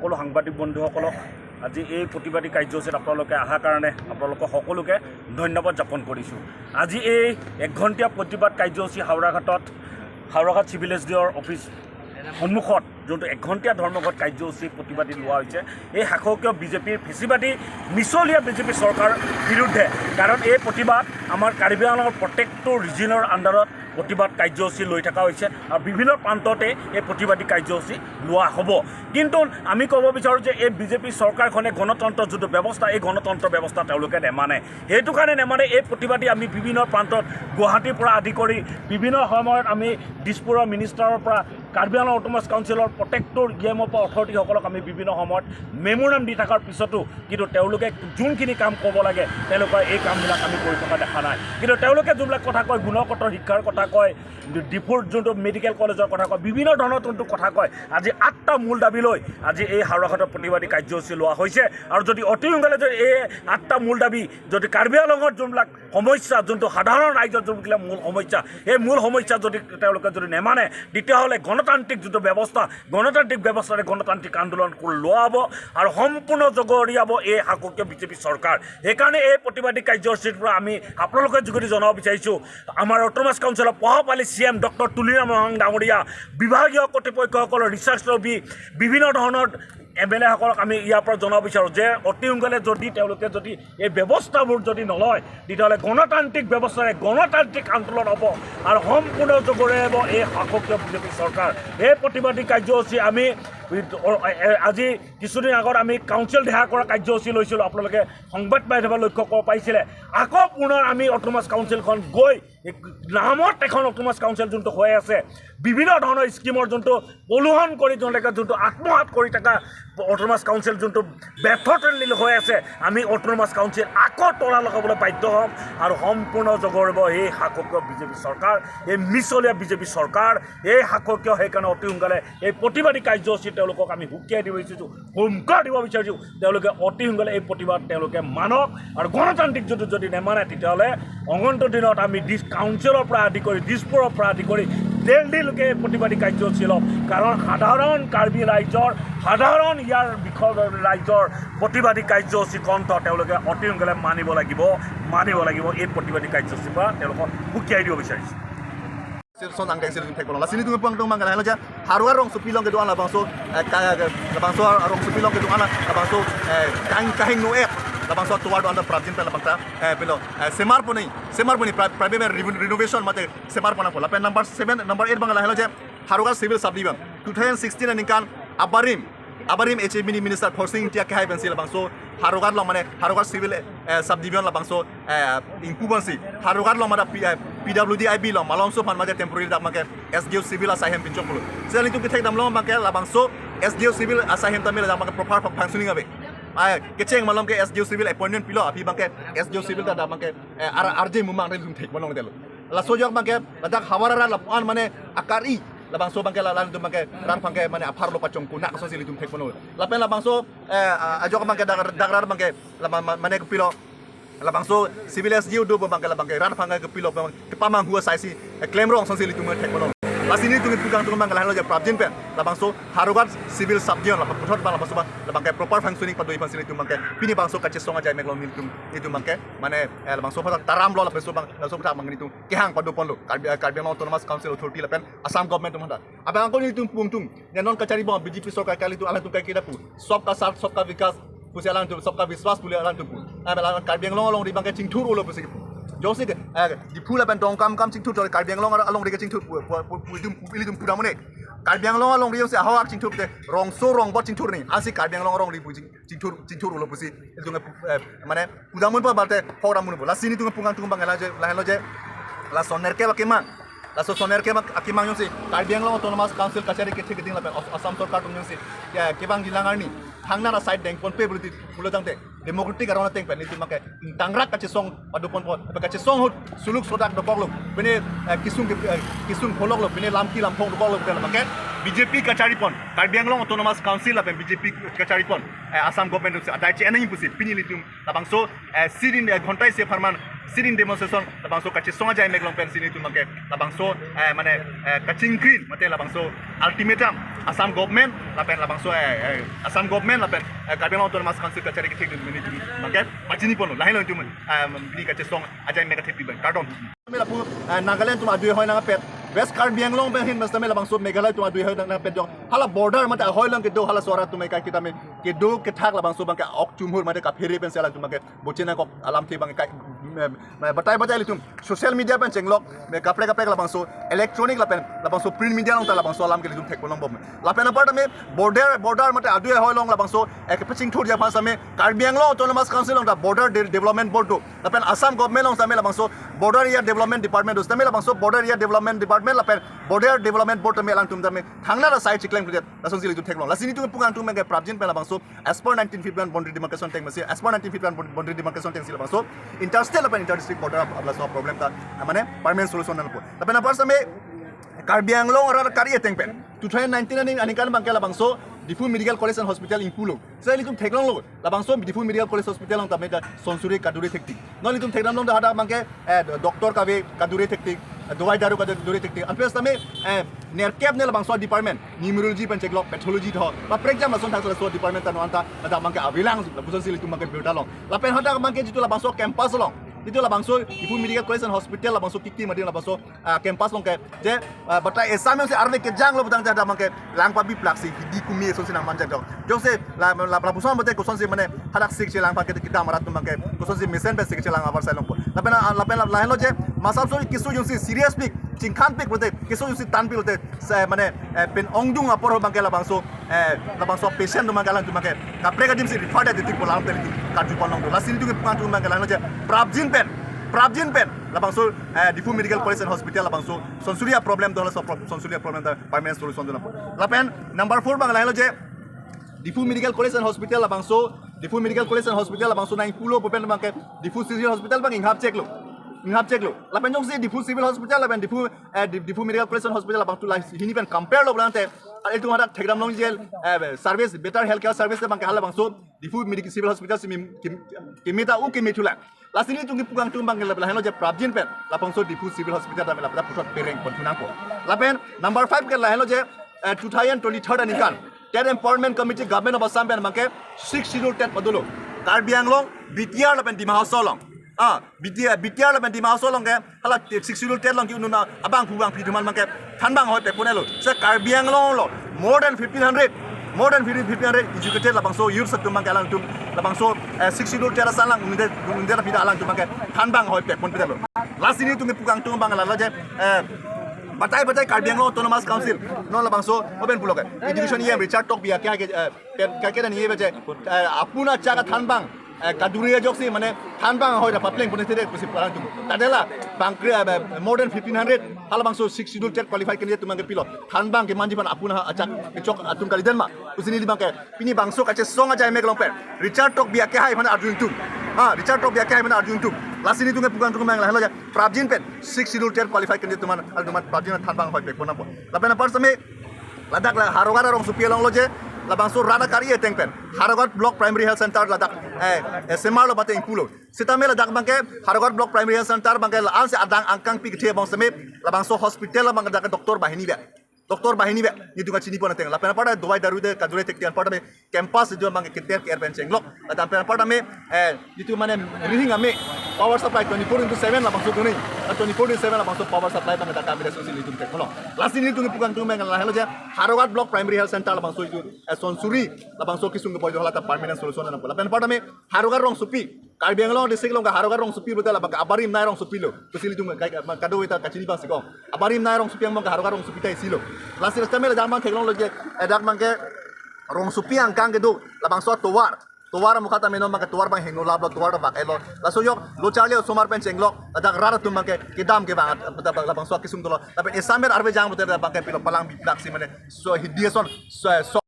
সকলো সাংবাদিক বন্ধুসকলক আজি এই প্ৰতিবাদী কাৰ্যসূচীত আপোনালোকে অহাৰ কাৰণে আপোনালোকক সকলোকে ধন্যবাদ জ্ঞাপন কৰিছোঁ। আজি এই 1 ঘণ্টীয়া প্ৰতিবাদ কাৰ্যসূচী হাওৰাঘাট চিভিল এছডিঅ'ৰ অফিচ সন্মুখত যোনটো 1 ঘণ্টীয়া ধৰ্মঘট কাৰ্যসূচী প্ৰতিবাদী লোৱা হৈছে এই শাসকীয় বিজেপিৰ ফেচিবাদী মিছলীয়া বিজেপি চৰকাৰৰ বিৰুদ্ধে। কাৰণ এই প্ৰতিবাদ আমাৰ কাৰ্বি আংলঙৰ প্ৰত্যেকটো ৰিজনৰ আণ্ডাৰত প্ৰতিবাদ কাৰ্যসূচী লৈ থকা হৈছে আৰু বিভিন্ন প্ৰান্ততে এই প্ৰতিবাদী কাৰ্যসূচী লোৱা হ'ব। কিন্তু আমি ক'ব বিচাৰোঁ যে এই বিজেপি চৰকাৰখনে গণতন্ত্ৰ যোনটো ব্যৱস্থা এই গণতন্ত্ৰ ব্যৱস্থা তেওঁলোকে নেমানে। সেইটো কাৰণে নেমানে এই প্ৰতিবাদী আমি বিভিন্ন প্ৰান্তত গুৱাহাটীৰ পৰা আদি কৰি বিভিন্ন সময়ত আমি দিছপুৰৰ মিনিষ্টাৰৰ পৰা কাৰ্বি আংলং অট'নমাছ কাউন্সিলৰ প্ৰত্যেকটো ইএমৰ পৰা অথৰিটিসকলক আমি বিভিন্ন সময়ত মেমোৰাম দি থকাৰ পিছতো কিন্তু তেওঁলোকে যোনখিনি কাম ক'ব লাগে তেওঁলোকৰ এই কামবিলাক আমি কৰি থকা দেখা নাই। কিন্তু তেওঁলোকে যোনবিলাক কথা কয় গুণগত শিক্ষাৰ কথা কয়, ডিফুৰ যোনটো মেডিকেল কলেজৰ কথা কয়, বিভিন্ন ধৰণৰ যোনটো কথা কয়, আজি 8টা মূল দাবী লৈ আজি এই হাওৰাঘাটৰ প্ৰতিবাদী কাৰ্যসূচী লোৱা হৈছে। আৰু যদি অতি সোনকালে যদি এই 8টা মূল দাবী যদি কাৰ্বি আংলঙৰ যোনবিলাক সমস্যা যোনটো সাধাৰণ ৰাইজৰ যোনবিলাক মূল সমস্যা এই মূল সমস্যা যদি তেওঁলোকে যদি নেমানে তেতিয়াহ'লে গণতান্ত্ৰিক যোনটো ব্যৱস্থা গণতান্ত্ৰিক ব্যৱস্থাৰে গণতান্ত্ৰিক আন্দোলন লোৱা হ'ব আৰু সম্পূৰ্ণ জগৰীয়াব এই শাসকীয় বিজেপি চৰকাৰ। সেইকাৰণে এই প্ৰতিবাদী কাৰ্যসূচীৰ পৰা আমি আপোনালোকে যোগেদি জনাব বিচাৰিছোঁ আমাৰ অট'নমাছ কাউন্সিলৰ পঢ়াপালি CM ডক্টৰ তুলিৰাম ডাঙৰীয়া, বিভাগীয় কৰ্তৃপক্ষসকলৰ ৰিচাৰ্চ ৰবি, বিভিন্ন ধৰণৰ MLA সকলক আমি ইয়াৰ পৰা জনাব বিচাৰোঁ যে অতি সোনকালে যদি তেওঁলোকে যদি এই ব্যৱস্থাবোৰ যদি নলয় তেতিয়াহ'লে গণতান্ত্ৰিক ব্যৱস্থাৰে গণতান্ত্ৰিক আন্দোলন হ'ব আৰু সম্পূৰ্ণ জগৰীয়া হ'ব এই শাসকীয় বিজেপি চৰকাৰ। এই প্ৰতিবাদী কাৰ্যসূচী আমি আজি কিছুদিন আগত আমি কাউন্সিল দেহা কৰা কাৰ্যসূচী লৈছিলোঁ, আপোনালোকে সংবাদ মাধ্যমত লক্ষ্য কৰিব পাৰিছিলে। আকৌ পুনৰ আমি অট'নমাছ কাউন্সিলখন গৈ নামত এখন অট'নমাছ কাউন্সিল যোনটো হৈ আছে বিভিন্ন ধৰণৰ স্কিমৰ যোনটো পলুহন কৰি তেওঁলোকে যোনটো আত্মহাত কৰি থকা অট'নমাছ কাউন্সিল যোনটো ব্যৰ্থতালীল হৈ আছে আমি অট'নমাছ কাউন্সিল আকৌ তলা লগাবলৈ বাধ্য হ'ম আৰু সম্পূৰ্ণ জগৰিব এই শাসকীয় বিজেপি চৰকাৰ, এই মিছলীয়া বিজেপি চৰকাৰ, এই শাসকীয়। সেইকাৰণে অতি সোনকালে এই প্ৰতিবাদী কাৰ্যসূচী তেওঁলোকক আমি সুকীয়াই দিব বিচাৰিছোঁ, হুমকাৰ দিব বিচাৰিছোঁ তেওঁলোকে অতি সোনকালে এই প্ৰতিবাদ তেওঁলোকে মানক আৰু গণতান্ত্ৰিক যদি নেমানে তেতিয়াহ'লে অনন্ত দিনত আমি কাউন্সিলৰ পৰা আদি কৰি দিছপুৰৰ পৰা আদি কৰি দিল্লীলৈকে প্ৰতিবাদী কাৰ্যসূচী ল'ম। কাৰণ সাধাৰণ কাৰ্বি ৰাইজৰ সাধাৰণ ইয়াৰ বিষয় ৰাইজৰ প্ৰতিবাদী কাৰ্যসূচী কণ্ঠ তেওঁলোকে অতি সোনকালে মানিব লাগিব এই প্ৰতিবাদী কাৰ্যসূচীৰ পৰা তেওঁলোকক সুকীয়াই দিব বিচাৰিছোঁ। son ang dai sirun tekbolo lasini tu pang tong mangala halaja haruar rong supilong ke doana bangso bangso rong supilong ke doana bangso kahing no ek bangso tuward on the prajin pela bangta pelo semar poni private renovation mate semar pona pola pen number 7 number 8 bangala halaja Howraghat civil subdivision 2016 ninkan abarim HMB minister forcing tia kai bensil bangso Howraghat lo mane Howraghat civil subdivision la bangso incubancy Howraghat lo mada PWDIB lo malongso pan maja temporary da make SDO civil asahem pinchokolo sel itu kithek dam lo make la bangso SDO civil asahem tamil da make proper functioning abe kecheng malom ke SDO civil appointment pilo api bangke SDO civil da make RJ mumang relum thek malong delo la sojok bangke ladak hawara la pan mane akari labang so bangke lalan tu bangke ran bangke mane aphar lo pachong kuna so sili tum thek bono lapen labang so ajok bangke dagrar bangke mane pilo labang so civil SDO do bangke labangke ran bangke pilo ke pamang hua saisi claim rong so sili tum thek bono lasini tu tukang bangke lahan lo je prabjin pe labang so Howraghat civil subdivision la puthot bang labang so bangke proper functioning padoi bang sili tum bangke pini bang so kache songa jai meklong nil tum itu bangke mane labang so taram lo labang so bang so bang mangni tum kehang padu ponlo Karbi autonomous council authority lapen Assam government tum handa abang ko ni tum pungtung nenon kachari bang BJP सरकार kali tu ala tu kai kida pu सबका साथ सबका विकास पुसे alang tu सबका विश्वास पुले alang tu pu abang Karbi long di bangke chingthur ulo pusi Josi ke di pula pen dong kam chingthur to Karbi long along ri ke chingthur pu pudam ne Karbi long along ri se hawak chingthur te rong so rong bot chingthur ni asi Karbi long ri pu chingthur ulo pusi itu mane pudamun pa balte horamun bola sini tu pungang tu bangala je lahelo je la soner ke akemang la soner ke akemang yung si Karbi long autonomous council kachari ke thik ding la Assam sarkar tum yung si ke bang dilangar ni hangna na side deng pon pe bulti bulotang te democratic arona teng pen itu make tangrak kache song padupon pot kache song hut suluk sodak do poglo bene kisung pholok lo bene lamki lampong do poglo bene make BJP Kacharipon, Karbianglong Autonomous Council of BJP Kacharipon, Assam government Adachi and Impusi, Pinilitum, Labangso, Sirin Ghonta apharman, Sirin demonstration, Labangso Kachisonga Jai Meglong Pensini to Make, Labangso, Mane, Kaching Green, Mate Labangso, ultimatum, Assam government, Lapen Labangso, Assam government, Lapen, Karbianglong Autonomous Council Kachari Make, Machinipon, Lahilo to Kachisong, Ajay Megatipi, Cardon. Nagaland to Madu Hoina Pet. West Karbianglong ben hin mastame labang so Meghalaya to adu na pedong hala border mate hoilang ke do hala sora to mai ka kitame ke do ke thak labang so bang ka ok chumhur mate ka pheri ben sala tumake bochena ko alam thi bang ka batai litum social media ben chenglok me kapre labang so electronic labang so print media long ta labang so alam ke litum thek bolong bom lapen apart me border mate adu hoilong labang so ek paching thur ja phasame Karbianglong Autonomous Council long ta border development board do lapen Assam government long same labang so border area development department do same labang so border area development department Lapen border development board me lang tum dame thangna side chiklang project lason sili tu theklo lasini tu pungang tu menge prabjin pe labang so as per 1951 boundary demarcation tank masi as per 1951 boundary demarcation tank sila bang so interstate lapen interdistrict border abla so problem ta mane permanent solution na po lapen apar same Karbianglong ora kari tank pen 2019 ani kan bang kala bang so Difu Medical College and Hospital in Pulo. So litum theklong lo. Labang so Difu Medical College Hospital long tameda sonsuri kadure thekti. No litum thekram long da hada mangke doctor kabe kadure thekti. Dawai daru kadure thekti. Anpes tame nerkep ne labang so department numerology pen check log pathology tho. Ba prexam lason thak so department ta no anta da mangke abilang buson sil litum mangke beuta long. Lapen hada mangke jitu labang so campus long. Itu labang so Difu Medical College and Hospital labang so kikti madi labang so campus long ke je bata exam se arme ke jang lo budang jada mangke lang pa bi plaksi hidi kumi so sinang manja dok jose la puson bote ko sonse mane hadak sik chelang pa ke kita marat mangke ko sonse mission pe sik chelang abar sailong po lapen la helo je masal so kisu yung si serious pik chingkhan pik bote kisu yung si tan pik bote mane pen ongdung apor mangke labang so patient mangke lang mangke kapre ka dim si referred de tik polang pe kaju ponong la sini tu kan tu mangke lang je Prabjin pen labang so Difu Medical College and Hospital labang so sonsuria problem dola so sonsuria problem da permanent solution dola lapen number 4 bang lahelo je Difu Medical College and Hospital labang so Difu Medical College and Hospital labang so nang pulo popen bang ke Difu Civil Hospital bang inghap check lo lapen jong se Difu Civil Hospital lapen Difu Medical College and Hospital labang tu la hini pen compare lo blante el tu hada thegram long jel service better healthcare service bang ke hala bang so Difu Medical Civil Hospital kimita u kimitula lasini tungi pugang tumbang la helo je prabjin pen lapang so Difu Civil Hospital da la putot pereng pontunang ko lapen number 5 ke la helo je 2023 anikan Ted Empowerment Committee Government of Assam pen mangke 6 schedule tet padulo Karbianglong BTR lapen di Mahasolong BTR lapen di Mahasolong ke hala 6 schedule tet long ki ununa abang pugang piduman mangke thanbang hoy pe punelo se Karbianglong lo more than 1500 educated labang so youth sak tumang kalang tum labang so 60 tera salang unde pida alang tumang ke thanbang hoy pe pon pedalo lasini tungi pugang tumbang la je batai Karbianglong Autonomous Council no labang so open pulo ke education yem Richard Tok bia ke dan ye beje apuna chaga thanbang kaduriya joksi mane thanbang hoy da papleng pon tere kusi palang tum tadela bangkre more than 1500 hal bang so 6 schedule tet qualify ke tumang ke pilo thanbang ke manjiban apuna achak chok atum kali denma usini di bangke pini bangso kache songa jai meglong per Richard Tok bia ke hai mana arjun tum Richard Tok bia ke hai mana arjun tum lasini tunge pugang tung mang la helo ja prabjin pen 6 schedule tet qualify ke tuman aldumat prabjin thanbang hoy pe pona po lapena par same ladak la Howraghat rong supialong loje labang so rana kari eteng pen Howraghat Block Primary Health Center ladak SMR lo bate ingpulo sitame ladak bangke Howraghat Block Primary Health Center bangke la anse adang angkang pik the bang same labang so hospital bang dak doktor bahini be ni dunga chini pona teng lapena pada dawai daru de kadure tek tian pada me campus jo bang ke ter care ben chenglok la pada me itu mane ring ame power supply 24/7 labang so tuni 24/7 labang so power supply bang dak kami resource ni tum tek lo lasini tungi pugang tum bang la helo ja Howraghat Block Primary Health Center labang so itu sonsuri labang so kisung ke bojo hala ta permanent solution na lapena pada me Howraghat rong supi Karbianglong district long Howraghat rong supi betul labang abarim nai rong supi lo kusili tum kado eta kachini bang sikong abarim nai rong supi bang Howraghat rong supi tai silo lasir stamela jamang technology dak mangke rong supi angkang gedu labang so towar mukhata menon mangke towar bang hengno lablo towar bak elo laso yok lo charle somar pen chenglok dak rara tum mangke kidam ke bang labang so kisum dolo tapi esamer arbe jang betul bangke pilo palang bidak si mane so hidieson so